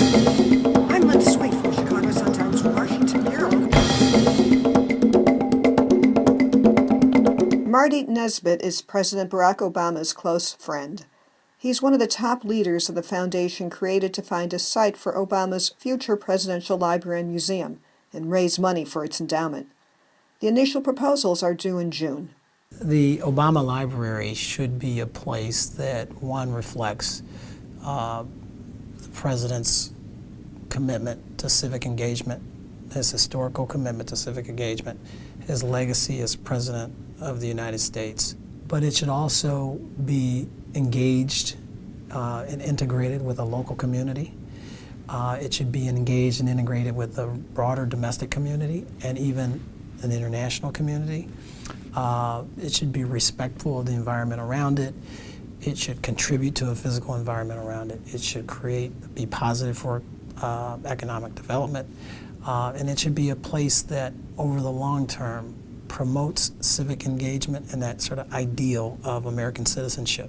I'm Lynn Sweet from Chicago's Untitled Washington Bureau. Martin Nesbitt is President Barack Obama's close friend. He's one of the top leaders of the foundation created to find a site for Obama's future presidential library and museum and raise money for its endowment. The initial proposals are due in June. The Obama Library should be a place that, one, reflects the President's commitment to civic engagement, his historical commitment to civic engagement, his legacy as President of the United States. But it should also be engaged and integrated with a local community. It should be engaged and integrated with the broader domestic community and even an international community. It should be respectful of the environment around it. It should contribute to a physical environment around it. It should be positive for economic development. And it should be a place that, over the long term, promotes civic engagement and that sort of ideal of American citizenship.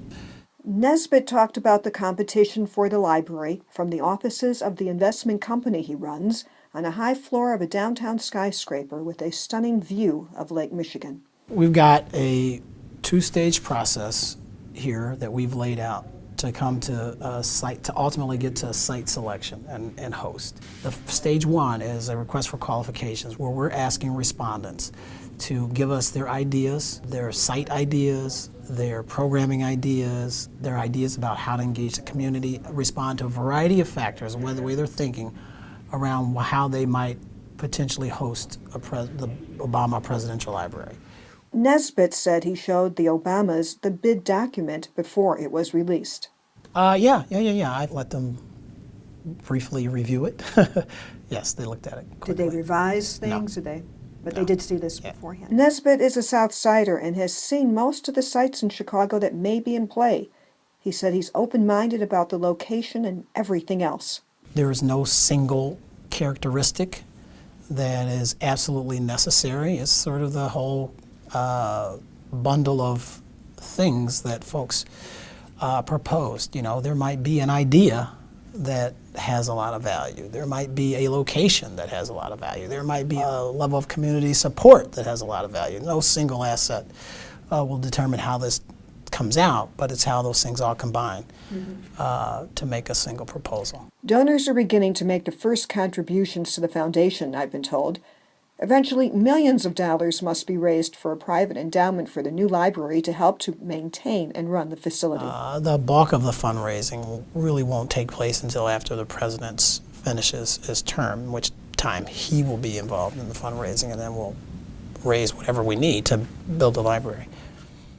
Nesbitt talked about the competition for the library from the offices of the investment company he runs on a high floor of a downtown skyscraper with a stunning view of Lake Michigan. We've got a two-stage process here that we've laid out to come to a site, to ultimately get to a site selection and host. The stage one is a request for qualifications, where we're asking respondents to give us their ideas, their site ideas, their programming ideas, their ideas about how to engage the community, respond to a variety of factors, the way they're thinking around how they might potentially host the Obama Presidential Library. Nesbitt said he showed the Obamas the bid document before it was released. Yeah. I've let them briefly review it. Yes, they looked at it quickly. Did they revise things? No. But No. they did see this beforehand. Nesbitt is a South Sider and has seen most of the sites in Chicago that may be in play. He said he's open-minded about the location and everything else. There is no single characteristic that is absolutely necessary. It's sort of the whole bundle of things that folks proposed. You know, there might be an idea that has a lot of value. There might be a location that has a lot of value. There might be a level of community support that has a lot of value. No single asset will determine how this comes out, but it's how those things all combine to make a single proposal. Donors are beginning to make the first contributions to the foundation, I've been told. Eventually, millions of dollars must be raised for a private endowment for the new library to help to maintain and run the facility. The bulk of the fundraising really won't take place until after the president finishes his term, which time he will be involved in the fundraising, and then we'll raise whatever we need to build the library.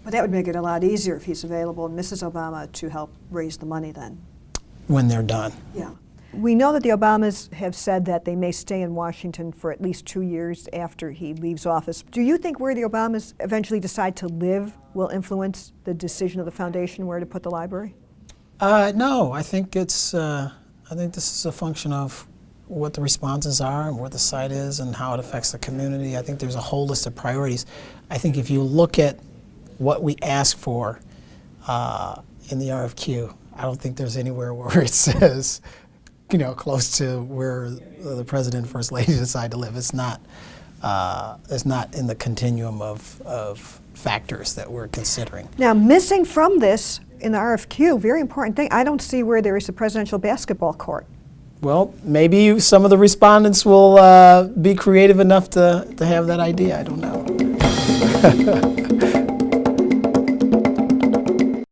But that would make it a lot easier if he's available and Mrs. Obama to help raise the money then. When they're done. Yeah. We know that the Obamas have said that they may stay in Washington for at least 2 years after he leaves office. Do you think where the Obamas eventually decide to live will influence the decision of the foundation where to put the library? No, I think this is a function of what the responses are and what the site is and how it affects the community. I think there's a whole list of priorities. I think if you look at what we ask for in the RFQ, I don't think there's anywhere where it says, close to where the president and first lady decide to live. It's not in the continuum of factors that we're considering. Now, missing from this in the RFQ, very important thing, I don't see where there is a presidential basketball court. Well, maybe some of the respondents will be creative enough to have that idea. I don't know.